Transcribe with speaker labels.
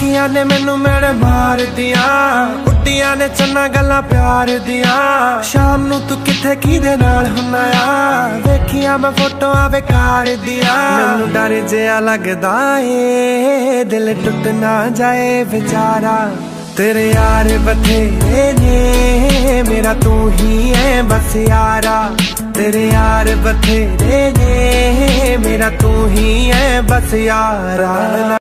Speaker 1: अखियां ने मैनू मेरे मार दिया, उड्डियां ने चन्ना गल्लां प्यार दिया। शाम नू तू किथे किदे नाल हुन्ना आ, वेखिया मैं फोटोआं बेकार दिया। मैनू डर जिहा लगदा ए दिल टुट ना जाए बेचारा। तेरे यार बथेरे ने मेरा तू ही है बस यारा। तेरे यार बथेरे ने मेरा तू ही है बस यारा।